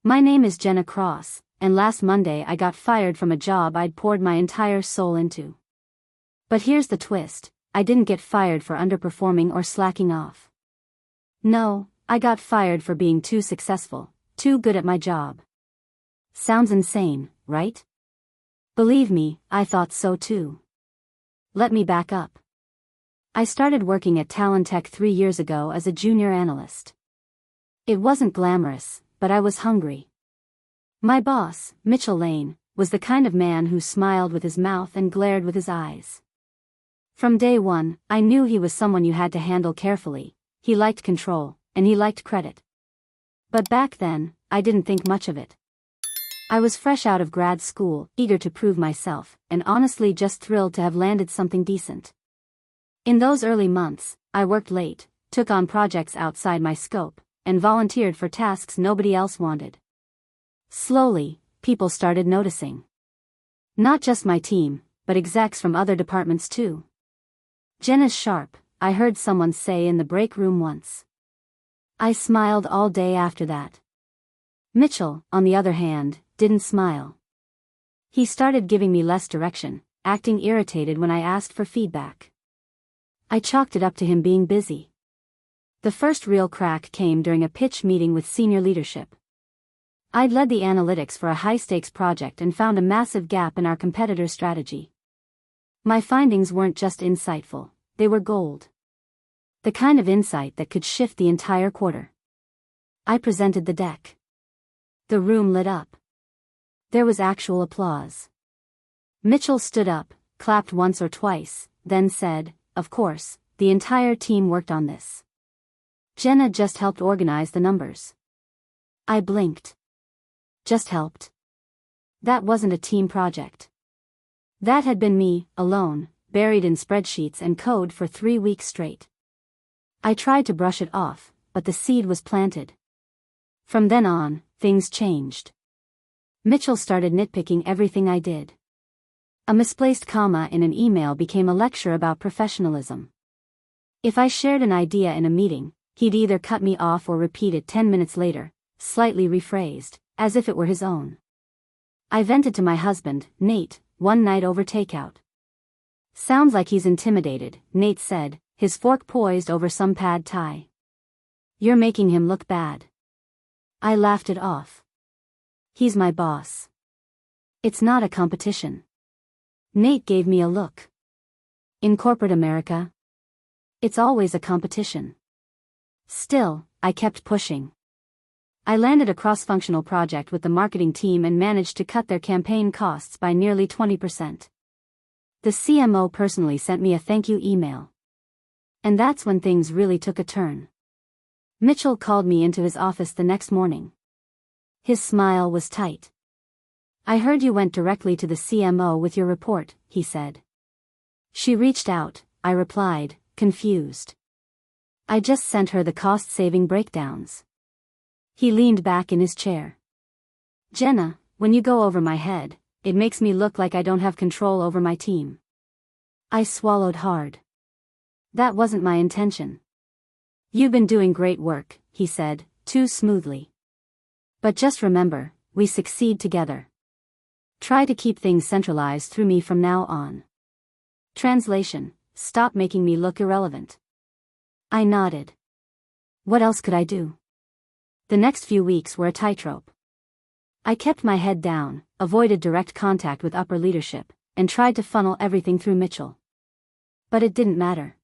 My name is Jenna Cross, and last Monday I got fired from a job I'd poured my entire soul into. But here's the twist, I didn't get fired for underperforming or slacking off. No, I got fired for being too successful, too good at my job. Sounds insane, right? Believe me, I thought so too. Let me back up. I started working at Talentech 3 years ago as a junior analyst. It wasn't glamorous, but I was hungry. My boss, Mitchell Lane, was the kind of man who smiled with his mouth and glared with his eyes. From day one, I knew he was someone you had to handle carefully. He liked control, and he liked credit. But back then, I didn't think much of it. I was fresh out of grad school, eager to prove myself, and honestly just thrilled to have landed something decent. In those early months, I worked late, took on projects outside my scope, and volunteered for tasks nobody else wanted. Slowly, people started noticing. Not just my team, but execs from other departments too. "Jenna's sharp," I heard someone say in the break room once. I smiled all day after that. Mitchell, on the other hand, didn't smile. He started giving me less direction, acting irritated when I asked for feedback. I chalked it up to him being busy. The first real crack came during a pitch meeting with senior leadership. I'd led the analytics for a high-stakes project and found a massive gap in our competitor's strategy. My findings weren't just insightful, they were gold. The kind of insight that could shift the entire quarter. I presented the deck. The room lit up. There was actual applause. Mitchell stood up, clapped once or twice, then said, "Of course, the entire team worked on this. Jenna just helped organize the numbers." I blinked. Just helped? That wasn't a team project. That had been me, alone, buried in spreadsheets and code for 3 weeks straight. I tried to brush it off, but the seed was planted. From then on, things changed. Mitchell started nitpicking everything I did. A misplaced comma in an email became a lecture about professionalism. If I shared an idea in a meeting, he'd either cut me off or repeat it 10 minutes later, slightly rephrased, as if it were his own. I vented to my husband, Nate, one night over takeout. "Sounds like he's intimidated," Nate said, his fork poised over some pad thai. "You're making him look bad." I laughed it off. "He's my boss. It's not a competition." Nate gave me a look. "In corporate America, it's always a competition." Still, I kept pushing. I landed a cross-functional project with the marketing team and managed to cut their campaign costs by nearly 20%. The CMO personally sent me a thank you email. And that's when things really took a turn. Mitchell called me into his office the next morning. His smile was tight. "I heard you went directly to the CMO with your report," he said. "She reached out," I replied, confused. "I just sent her the cost-saving breakdowns." He leaned back in his chair. "Jenna, when you go over my head, it makes me look like I don't have control over my team." I swallowed hard. "That wasn't my intention." "You've been doing great work," he said, too smoothly. "But just remember, we succeed together. Try to keep things centralized through me from now on." Translation: stop making me look irrelevant. I nodded. What else could I do? The next few weeks were a tightrope. I kept my head down, avoided direct contact with upper leadership, and tried to funnel everything through Mitchell. But it didn't matter.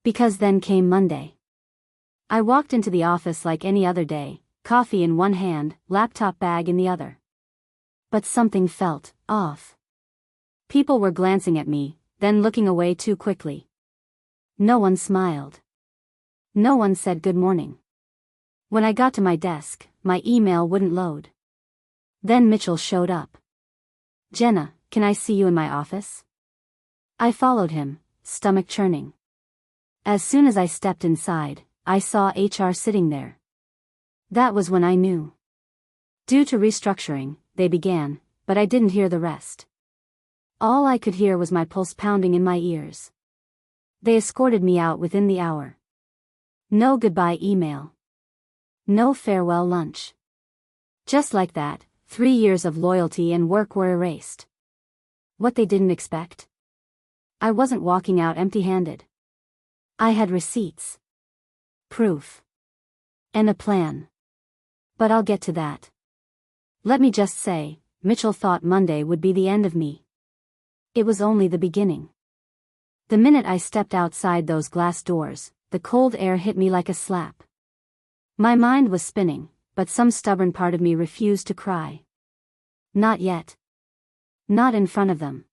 Because then came Monday. I walked into the office like any other day, coffee in one hand, laptop bag in the other. But something felt off. People were glancing at me, then looking away too quickly. No one smiled. No one said good morning. When I got to my desk, my email wouldn't load. Then Mitchell showed up. "Jenna, can I see you in my office?" I followed him, stomach churning. As soon as I stepped inside, I saw HR sitting there. That was when I knew. Due to restructuring, they began, but I didn't hear the rest. All I could hear was my pulse pounding in my ears. They escorted me out within the hour. No goodbye email. No farewell lunch. Just like that, 3 years of loyalty and work were erased. What they didn't expect? I wasn't walking out empty-handed. I had receipts, proof, and a plan. But I'll get to that. Let me just say, Mitchell thought Monday would be the end of me. It was only the beginning. The minute I stepped outside those glass doors, the cold air hit me like a slap. My mind was spinning, but some stubborn part of me refused to cry. Not yet. Not in front of them.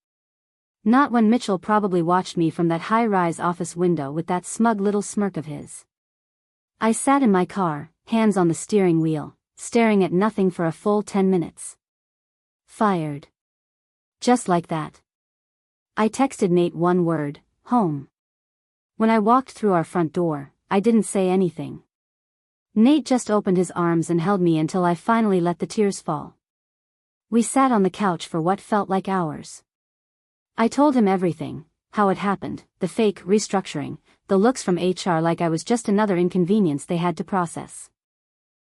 Not when Mitchell probably watched me from that high-rise office window with that smug little smirk of his. I sat in my car, hands on the steering wheel, staring at nothing for a full 10 minutes. Fired. Just like that. I texted Nate one word, home. When I walked through our front door, I didn't say anything. Nate just opened his arms and held me until I finally let the tears fall. We sat on the couch for what felt like hours. I told him everything, how it happened, the fake restructuring, the looks from HR like I was just another inconvenience they had to process.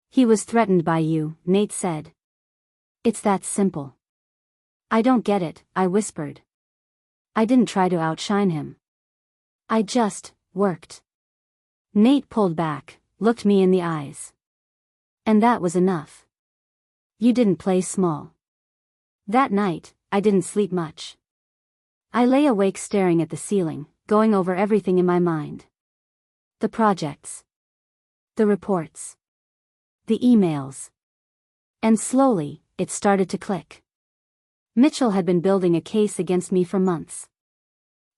He was threatened by you, Nate said. It's that simple. I don't get it, I whispered. I didn't try to outshine him. I just worked. Nate pulled back, looked me in the eyes. And that was enough. You didn't play small. That night, I didn't sleep much. I lay awake staring at the ceiling, going over everything in my mind. The projects. The reports. The emails. And slowly, it started to click. Mitchell had been building a case against me for months.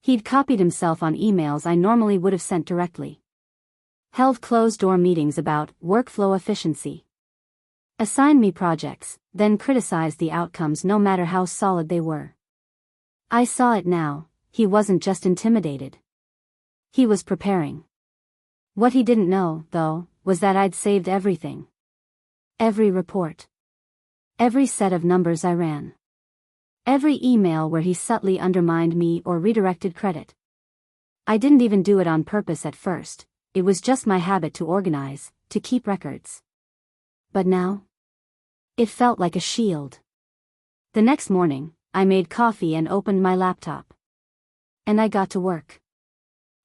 He'd copied himself on emails I normally would have sent directly. Held closed-door meetings about workflow efficiency. Assigned me projects, then criticized the outcomes no matter how solid they were. I saw it now, he wasn't just intimidated. He was preparing. What he didn't know, though, was that I'd saved everything. Every report. Every set of numbers I ran. Every email where he subtly undermined me or redirected credit. I didn't even do it on purpose at first, it was just my habit to organize, to keep records. But now? It felt like a shield. The next morning, I made coffee and opened my laptop. And I got to work.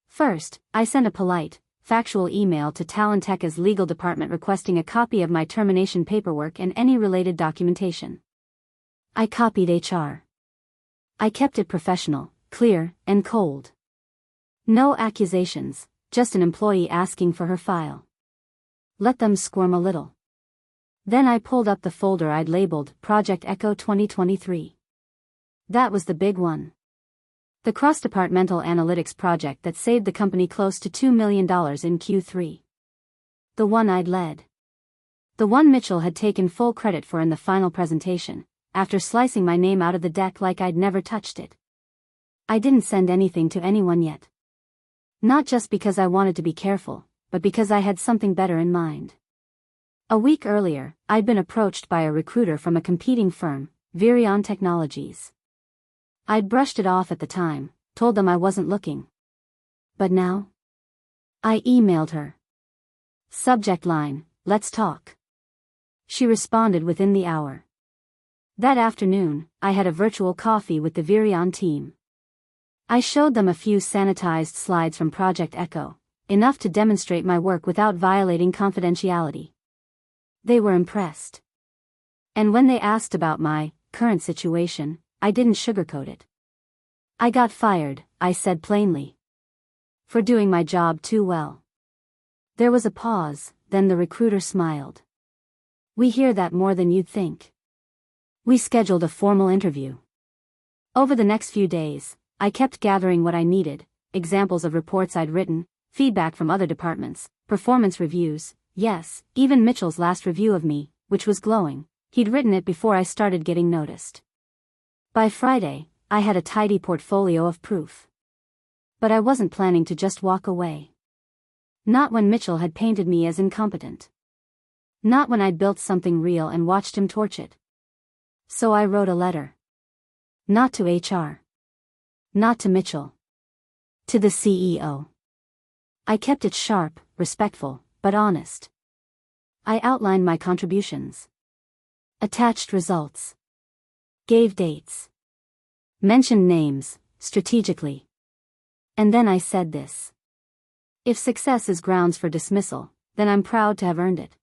First, I sent a polite, factual email to Talenteca's legal department requesting a copy of my termination paperwork and any related documentation. I copied HR. I kept it professional, clear, and cold. No accusations, just an employee asking for her file. Let them squirm a little. Then I pulled up the folder I'd labeled Project Echo 2023. That was the big one. The cross-departmental analytics project that saved the company close to $2 million in Q3. The one I'd led. The one Mitchell had taken full credit for in the final presentation, after slicing my name out of the deck like I'd never touched it. I didn't send anything to anyone yet. Not just because I wanted to be careful, but because I had something better in mind. A week earlier, I'd been approached by a recruiter from a competing firm, Virion Technologies. I'd brushed it off at the time, told them I wasn't looking. But now? I emailed her. Subject line, let's talk. She responded within the hour. That afternoon, I had a virtual coffee with the Virion team. I showed them a few sanitized slides from Project Echo, enough to demonstrate my work without violating confidentiality. They were impressed. And when they asked about my current situation, I didn't sugarcoat it. I got fired, I said plainly. For doing my job too well. There was a pause, then the recruiter smiled. We hear that more than you'd think. We scheduled a formal interview. Over the next few days, I kept gathering what I needed, examples of reports I'd written, feedback from other departments, performance reviews, yes, even Mitchell's last review of me, which was glowing. He'd written it before I started getting noticed. By Friday, I had a tidy portfolio of proof. But I wasn't planning to just walk away. Not when Mitchell had painted me as incompetent. Not when I'd built something real and watched him torch it. So I wrote a letter. Not to HR. Not to Mitchell. To the CEO. I kept it sharp, respectful, but honest. I outlined my contributions. Attached results. Gave dates. Mentioned names, strategically. And then I said this. If success is grounds for dismissal, then I'm proud to have earned it.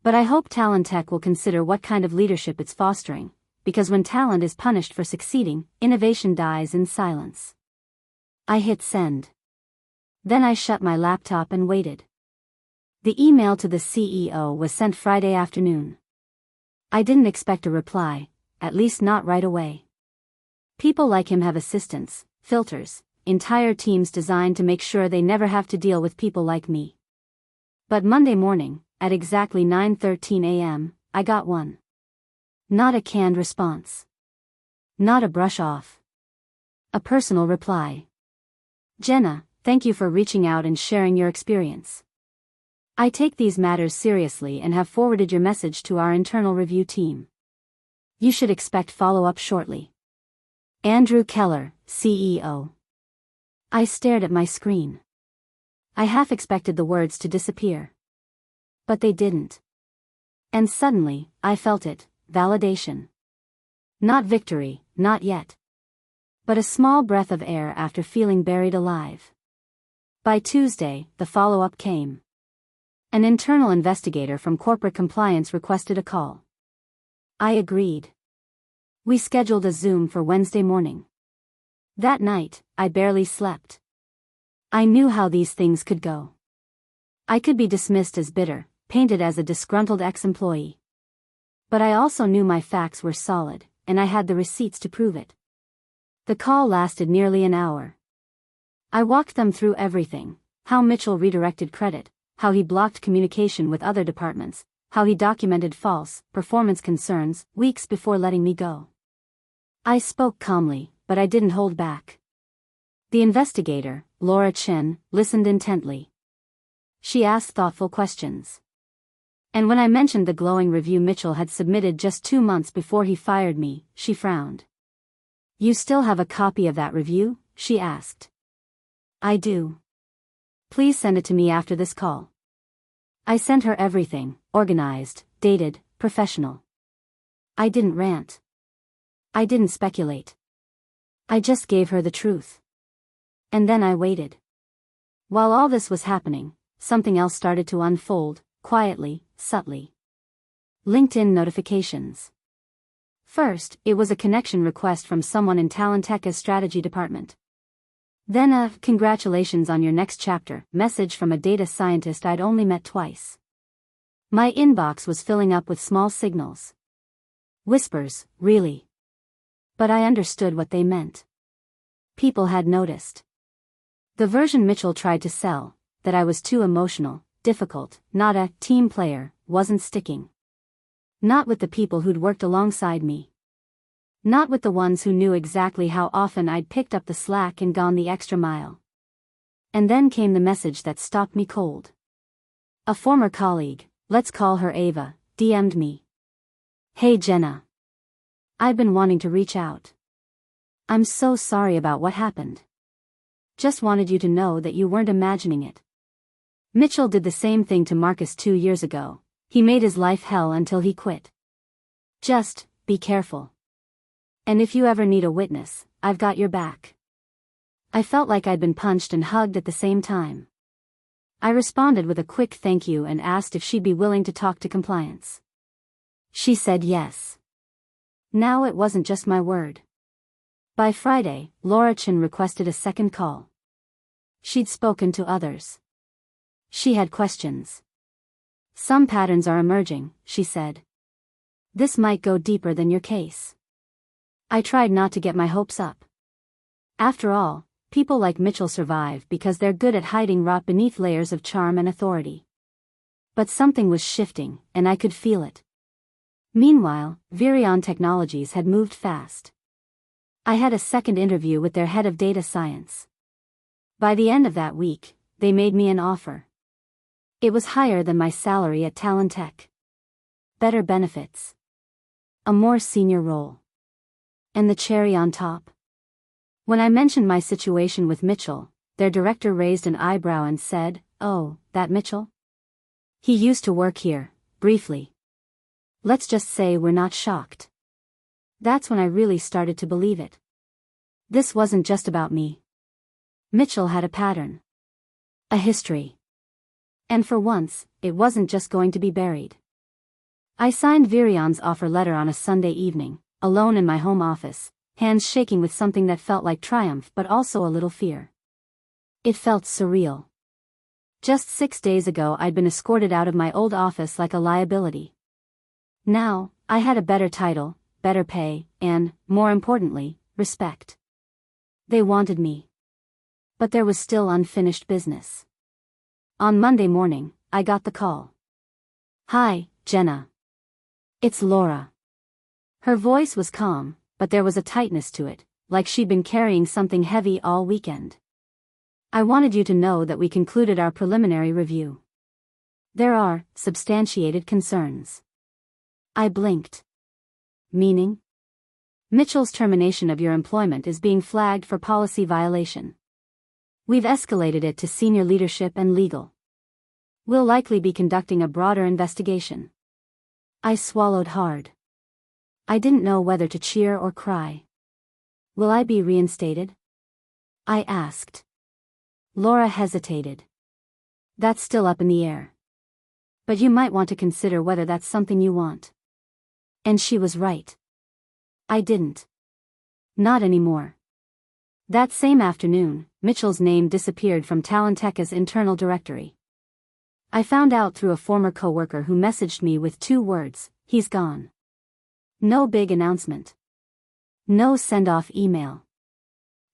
But I hope Talentech will consider what kind of leadership it's fostering, because when talent is punished for succeeding, innovation dies in silence. I hit send. Then I shut my laptop and waited. The email to the CEO was sent Friday afternoon. I didn't expect a reply, at least not right away. People like him have assistants, filters, entire teams designed to make sure they never have to deal with people like me. But Monday morning, at exactly 9:13 a.m., I got one. Not a canned response. Not a brush off. A personal reply. Jenna, thank you for reaching out and sharing your experience. I take these matters seriously and have forwarded your message to our internal review team. You should expect follow-up shortly. Andrew Keller, CEO. I stared at my screen. I half expected the words to disappear. But they didn't. And suddenly, I felt it, validation. Not victory, not yet. But a small breath of air after feeling buried alive. By Tuesday, the follow-up came. An internal investigator from corporate compliance requested a call. I agreed. We scheduled a Zoom for Wednesday morning. That night, I barely slept. I knew how these things could go. I could be dismissed as bitter, painted as a disgruntled ex-employee. But I also knew my facts were solid, and I had the receipts to prove it. The call lasted nearly an hour. I walked them through everything: how Mitchell redirected credit, how he blocked communication with other departments, how he documented false performance concerns weeks before letting me go. I spoke calmly, but I didn't hold back. The investigator, Laura Chen, listened intently. She asked thoughtful questions. And when I mentioned the glowing review Mitchell had submitted just 2 months before he fired me, she frowned. You still have a copy of that review? She asked. I do. Please send it to me after this call. I sent her everything, organized, dated, professional. I didn't rant. I didn't speculate. I just gave her the truth. And then I waited. While all this was happening, something else started to unfold, quietly, subtly. LinkedIn notifications. First, it was a connection request from someone in Talentech's strategy department. Then a "congratulations on your next chapter" message from a data scientist I'd only met twice. My inbox was filling up with small signals. Whispers, really. But I understood what they meant. People had noticed. The version Mitchell tried to sell, that I was too emotional, difficult, not a team player, wasn't sticking. Not with the people who'd worked alongside me. Not with the ones who knew exactly how often I'd picked up the slack and gone the extra mile. And then came the message that stopped me cold. A former colleague, let's call her Ava, DM'd me. Hey Jenna. I've been wanting to reach out. I'm so sorry about what happened. Just wanted you to know that you weren't imagining it. Mitchell did the same thing to Marcus 2 years ago. He made his life hell until he quit. Just, be careful. And if you ever need a witness, I've got your back. I felt like I'd been punched and hugged at the same time. I responded with a quick thank you and asked if she'd be willing to talk to compliance. She said yes. Now it wasn't just my word. By Friday, Laura Chen requested a second call. She'd spoken to others. She had questions. Some patterns are emerging, she said. This might go deeper than your case. I tried not to get my hopes up. After all, people like Mitchell survive because they're good at hiding rot beneath layers of charm and authority. But something was shifting, and I could feel it. Meanwhile, Virion Technologies had moved fast. I had a second interview with their head of data science. By the end of that week, they made me an offer. It was higher than my salary at Talentech. Better benefits. A more senior role. And the cherry on top. When I mentioned my situation with Mitchell, their director raised an eyebrow and said, "Oh, that Mitchell? He used to work here, briefly." Let's just say we're not shocked. That's when I really started to believe it. This wasn't just about me. Mitchell had a pattern. A history. And for once, it wasn't just going to be buried. I signed Virion's offer letter on a Sunday evening, alone in my home office, hands shaking with something that felt like triumph but also a little fear. It felt surreal. Just 6 days ago I'd been escorted out of my old office like a liability. Now, I had a better title, better pay, and, more importantly, respect. They wanted me. But there was still unfinished business. On Monday morning, I got the call. "Hi, Jenna. It's Laura." Her voice was calm, but there was a tightness to it, like she'd been carrying something heavy all weekend. "I wanted you to know that we concluded our preliminary review. There are substantiated concerns." I blinked. "Meaning?" "Mitchell's termination of your employment is being flagged for policy violation. We've escalated it to senior leadership and legal. We'll likely be conducting a broader investigation." I swallowed hard. I didn't know whether to cheer or cry. "Will I be reinstated?" I asked. Laura hesitated. "That's still up in the air. But you might want to consider whether that's something you want." And she was right. I didn't. Not anymore. That same afternoon, Mitchell's name disappeared from Talentech's internal directory. I found out through a former coworker who messaged me with 2 words, "He's gone." No big announcement. No send-off email.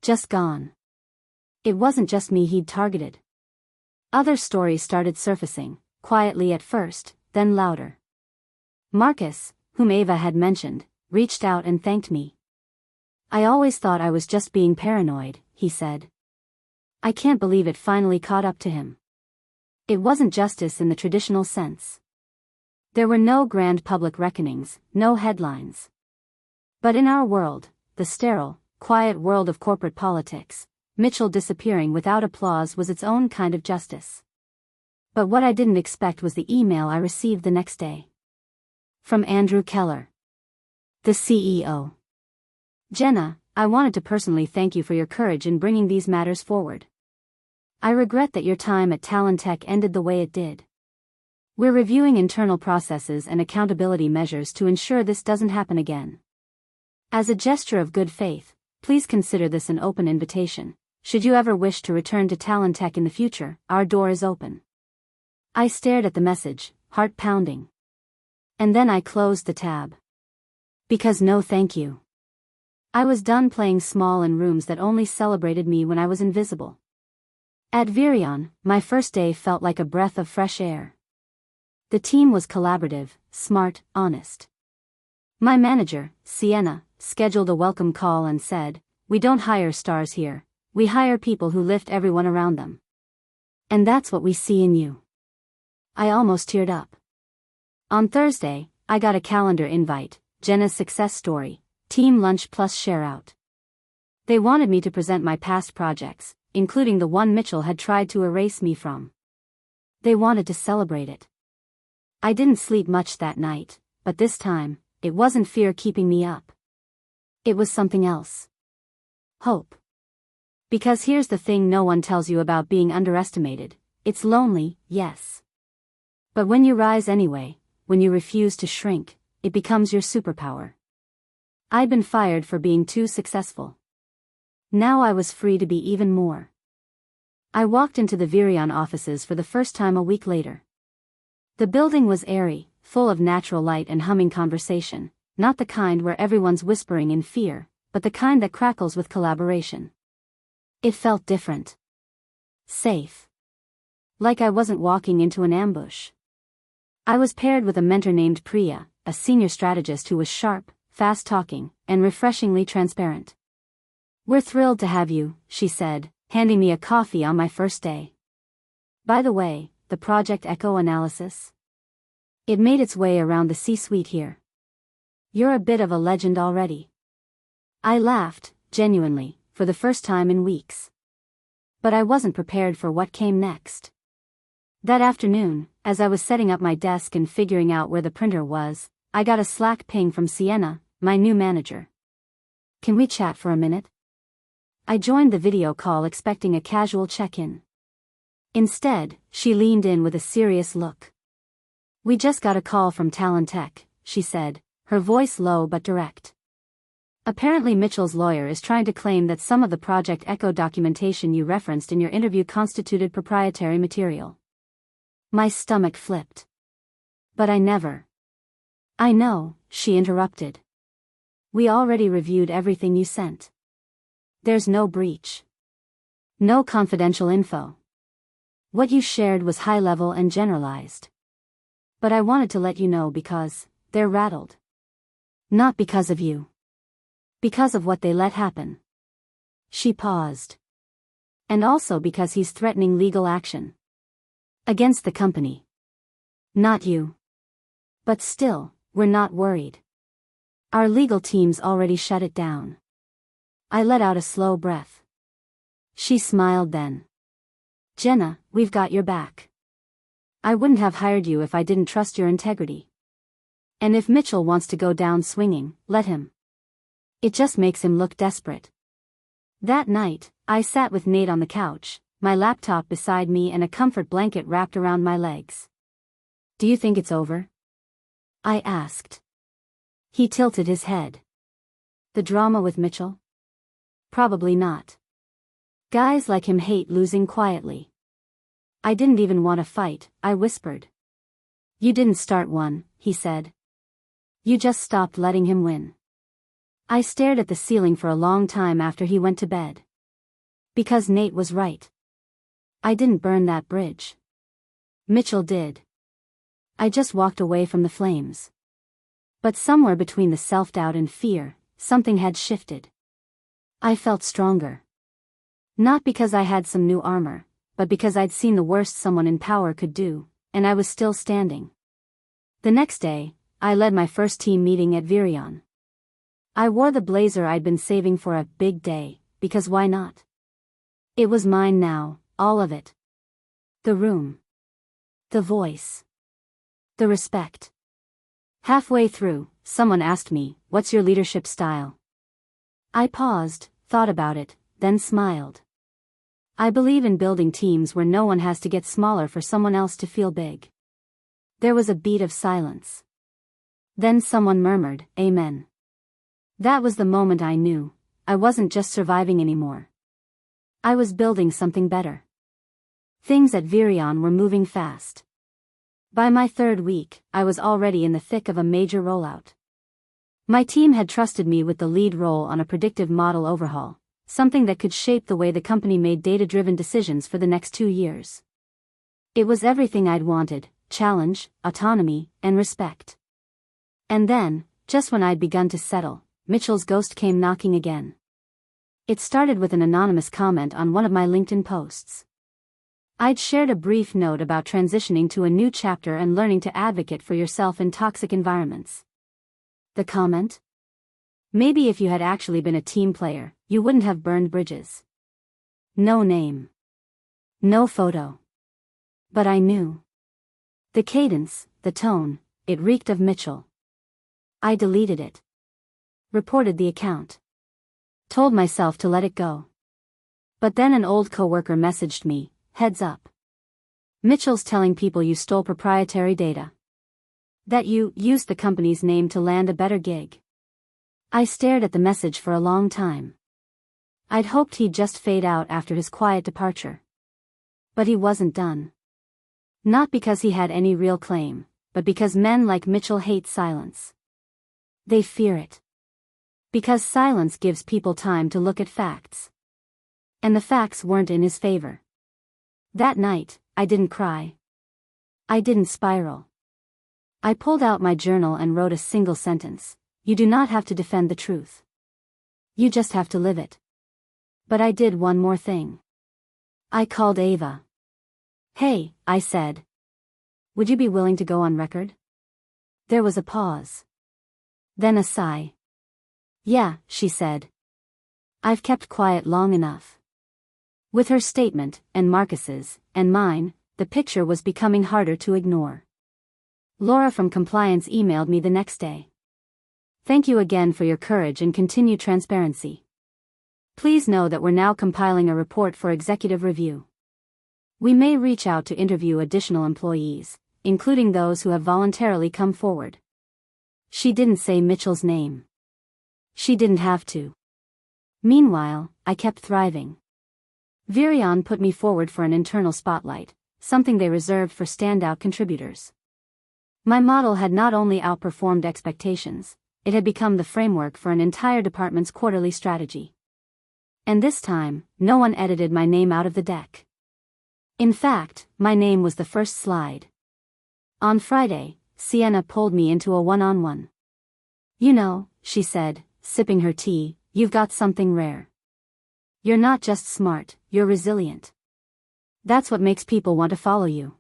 Just gone. It wasn't just me he'd targeted. Other stories started surfacing, quietly at first, then louder. Marcus, whom Ava had mentioned, reached out and thanked me. "I always thought I was just being paranoid," he said. I can't believe it finally caught up to him. It wasn't justice in the traditional sense. There were no grand public reckonings, no headlines. But in our world, the sterile, quiet world of corporate politics, Mitchell disappearing without applause was its own kind of justice. But what I didn't expect was the email I received the next day. From Andrew Keller, the CEO. "Jenna, I wanted to personally thank you for your courage in bringing these matters forward. I regret that your time at Talentech ended the way it did. We're reviewing internal processes and accountability measures to ensure this doesn't happen again. As a gesture of good faith, please consider this an open invitation. Should you ever wish to return to Talentech in the future, our door is open." I stared at the message, heart pounding. And then I closed the tab. Because no thank you. I was done playing small in rooms that only celebrated me when I was invisible. At Virion, my first day felt like a breath of fresh air. The team was collaborative, smart, honest. My manager, Sienna, scheduled a welcome call and said, "We don't hire stars here, we hire people who lift everyone around them. And that's what we see in you." I almost teared up. On Thursday, I got a calendar invite, Jenna's success story, team lunch plus share out. They wanted me to present my past projects, including the one Mitchell had tried to erase me from. They wanted to celebrate it. I didn't sleep much that night, but this time, it wasn't fear keeping me up. It was something else. Hope. Because here's the thing no one tells you about being underestimated: it's lonely, yes. But when you rise anyway, when you refuse to shrink, it becomes your superpower. I'd been fired for being too successful. Now I was free to be even more. I walked into the Virion offices for the first time a week later. The building was airy, full of natural light and humming conversation, not the kind where everyone's whispering in fear, but the kind that crackles with collaboration. It felt different. Safe. Like I wasn't walking into an ambush. I was paired with a mentor named Priya, a senior strategist who was sharp, fast-talking, and refreshingly transparent. "We're thrilled to have you," she said, handing me a coffee on my first day. "By the way, the Project Echo analysis? It made its way around the C-suite here. You're a bit of a legend already." I laughed, genuinely, for the first time in weeks. But I wasn't prepared for what came next. That afternoon, as I was setting up my desk and figuring out where the printer was, I got a Slack ping from Sienna, my new manager. Can we chat for a minute? I joined the video call expecting a casual check-in. Instead, she leaned in with a serious look. We just got a call from Talent Tech, she said, her voice low but direct. Apparently Mitchell's lawyer is trying to claim that some of the Project Echo documentation you referenced in your interview constituted proprietary material. My stomach flipped. But I never. I know, she interrupted. We already reviewed everything you sent. There's no breach. No confidential info. What you shared was high level and generalized. But I wanted to let you know because they're rattled. Not because of you. Because of what they let happen. She paused. And also because he's threatening legal action. Against the company. Not you. But still, we're not worried. Our legal team's already shut it down. I let out a slow breath. She smiled then. Jenna, we've got your back. I wouldn't have hired you if I didn't trust your integrity. And if Mitchell wants to go down swinging, let him. It just makes him look desperate. That night, I sat with Nate on the couch, my laptop beside me and a comfort blanket wrapped around my legs. Do you think it's over? I asked. He tilted his head. The drama with Mitchell? Probably not. Guys like him hate losing quietly. I didn't even want to fight, I whispered. You didn't start one, he said. You just stopped letting him win. I stared at the ceiling for a long time after he went to bed. Because Nate was right. I didn't burn that bridge. Mitchell did. I just walked away from the flames. But somewhere between the self-doubt and fear, something had shifted. I felt stronger. Not because I had some new armor, but because I'd seen the worst someone in power could do, and I was still standing. The next day, I led my first team meeting at Virion. I wore the blazer I'd been saving for a big day, because why not? It was mine now, all of it. The room. The voice. The respect. Halfway through, someone asked me, "What's your leadership style?" I paused, thought about it, then smiled. I believe in building teams where no one has to get smaller for someone else to feel big. There was a beat of silence. Then someone murmured, "Amen." That was the moment I knew, I wasn't just surviving anymore. I was building something better. Things at Virion were moving fast. By my third week, I was already in the thick of a major rollout. My team had trusted me with the lead role on a predictive model overhaul, something that could shape the way the company made data-driven decisions for the next 2 years. It was everything I'd wanted: challenge, autonomy, and respect. And then, just when I'd begun to settle, Mitchell's ghost came knocking again. It started with an anonymous comment on one of my LinkedIn posts. I'd shared a brief note about transitioning to a new chapter and learning to advocate for yourself in toxic environments. The comment? Maybe if you had actually been a team player, you wouldn't have burned bridges. No name. No photo. But I knew. The cadence, the tone, it reeked of Mitchell. I deleted it. Reported the account. Told myself to let it go. But then an old coworker messaged me, "Heads up. Mitchell's telling people you stole proprietary data. That you used the company's name to land a better gig." I stared at the message for a long time. I'd hoped he'd just fade out after his quiet departure. But he wasn't done. Not because he had any real claim, but because men like Mitchell hate silence. They fear it. Because silence gives people time to look at facts. And the facts weren't in his favor. That night, I didn't cry. I didn't spiral. I pulled out my journal and wrote a single sentence: "You do not have to defend the truth. You just have to live it." But I did one more thing. I called Ava. "Hey," I said. "Would you be willing to go on record?" There was a pause. Then a sigh. "Yeah," she said. "I've kept quiet long enough." With her statement, and Marcus's, and mine, the picture was becoming harder to ignore. Laura from compliance emailed me the next day. Thank you again for your courage and continued transparency. Please know that we're now compiling a report for executive review. We may reach out to interview additional employees, including those who have voluntarily come forward. She didn't say Mitchell's name. She didn't have to. Meanwhile, I kept thriving. Virion put me forward for an internal spotlight, something they reserved for standout contributors. My model had not only outperformed expectations, it had become the framework for an entire department's quarterly strategy. And this time, no one edited my name out of the deck. In fact, my name was the first slide. On Friday, Sienna pulled me into a one-on-one. You know, she said, sipping her tea, you've got something rare. You're not just smart, you're resilient. That's what makes people want to follow you.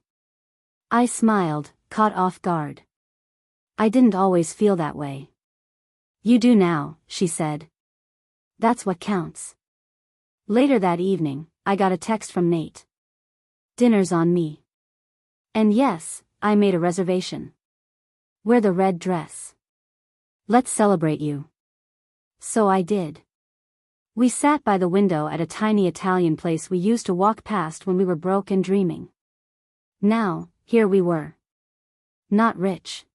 I smiled, caught off guard. I didn't always feel that way. You do now, she said. That's what counts. Later that evening, I got a text from Nate. Dinner's on me. And yes, I made a reservation. Wear the red dress. Let's celebrate you. So I did. We sat by the window at a tiny Italian place we used to walk past when we were broke and dreaming. Now, here we were. Not rich.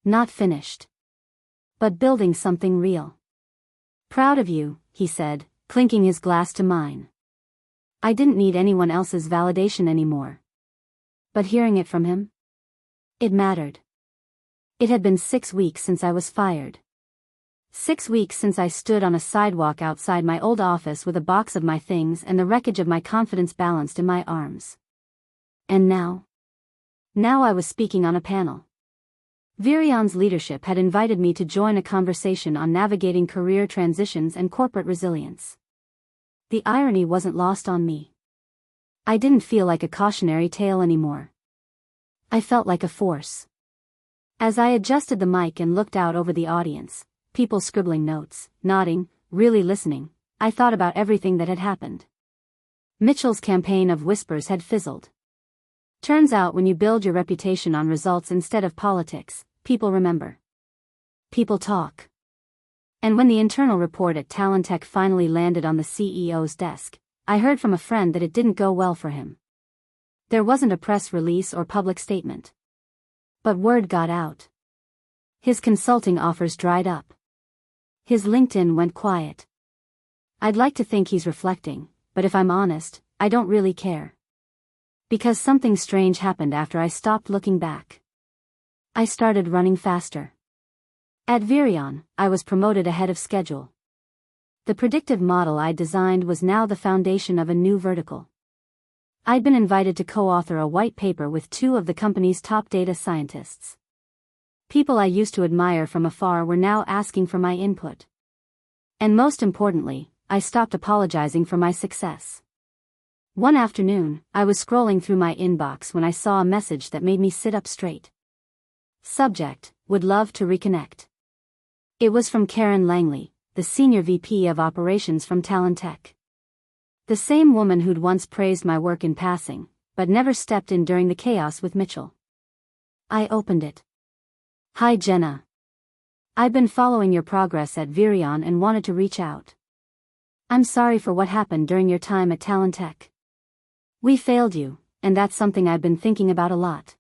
Not finished. But building something real. Proud of you, he said, clinking his glass to mine. I didn't need anyone else's validation anymore. But hearing it from him? It mattered. It had been 6 weeks since I was fired. 6 weeks since I stood on a sidewalk outside my old office with a box of my things and the wreckage of my confidence balanced in my arms. And now? Now I was speaking on a panel. Virion's leadership had invited me to join a conversation on navigating career transitions and corporate resilience. The irony wasn't lost on me. I didn't feel like a cautionary tale anymore. I felt like a force. As I adjusted the mic and looked out over the audience, people scribbling notes, nodding, really listening, I thought about everything that had happened. Mitchell's campaign of whispers had fizzled. Turns out when you build your reputation on results instead of politics, people remember. People talk. And when the internal report at Talentech finally landed on the CEO's desk, I heard from a friend that it didn't go well for him. There wasn't a press release or public statement. But word got out. His consulting offers dried up. His LinkedIn went quiet. I'd like to think he's reflecting, but if I'm honest, I don't really care. Because something strange happened after I stopped looking back. I started running faster. At Virion, I was promoted ahead of schedule. The predictive model I designed was now the foundation of a new vertical. I'd been invited to co-author a white paper with 2 of the company's top data scientists. People I used to admire from afar were now asking for my input. And most importantly, I stopped apologizing for my success. One afternoon, I was scrolling through my inbox when I saw a message that made me sit up straight. Subject: would love to reconnect. It was from Karen Langley, the Senior VP of Operations from Talentech. The same woman who'd once praised my work in passing, but never stepped in during the chaos with Mitchell. I opened it. Hi Jenna. I've been following your progress at Virion and wanted to reach out. I'm sorry for what happened during your time at Talentech. We failed you, and that's something I've been thinking about a lot.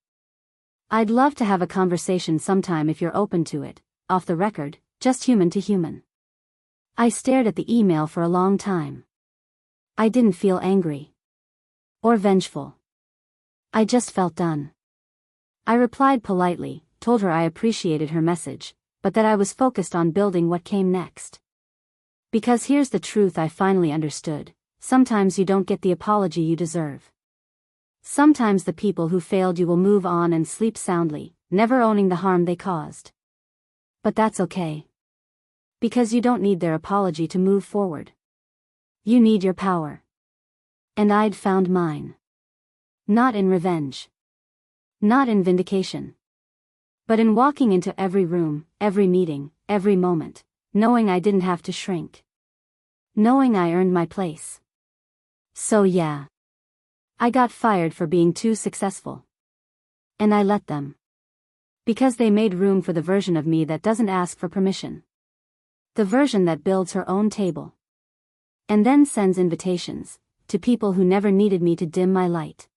I'd love to have a conversation sometime if you're open to it, off the record, just human to human. I stared at the email for a long time. I didn't feel angry. Or vengeful. I just felt done. I replied politely, told her I appreciated her message, but that I was focused on building what came next. Because here's the truth I finally understood: sometimes you don't get the apology you deserve. Sometimes the people who failed you will move on and sleep soundly, never owning the harm they caused. But that's okay. Because you don't need their apology to move forward. You need your power. And I'd found mine. Not in revenge. Not in vindication. But in walking into every room, every meeting, every moment, knowing I didn't have to shrink. Knowing I earned my place. So yeah. I got fired for being too successful. And I let them. Because they made room for the version of me that doesn't ask for permission. The version that builds her own table. And then sends invitations to people who never needed me to dim my light.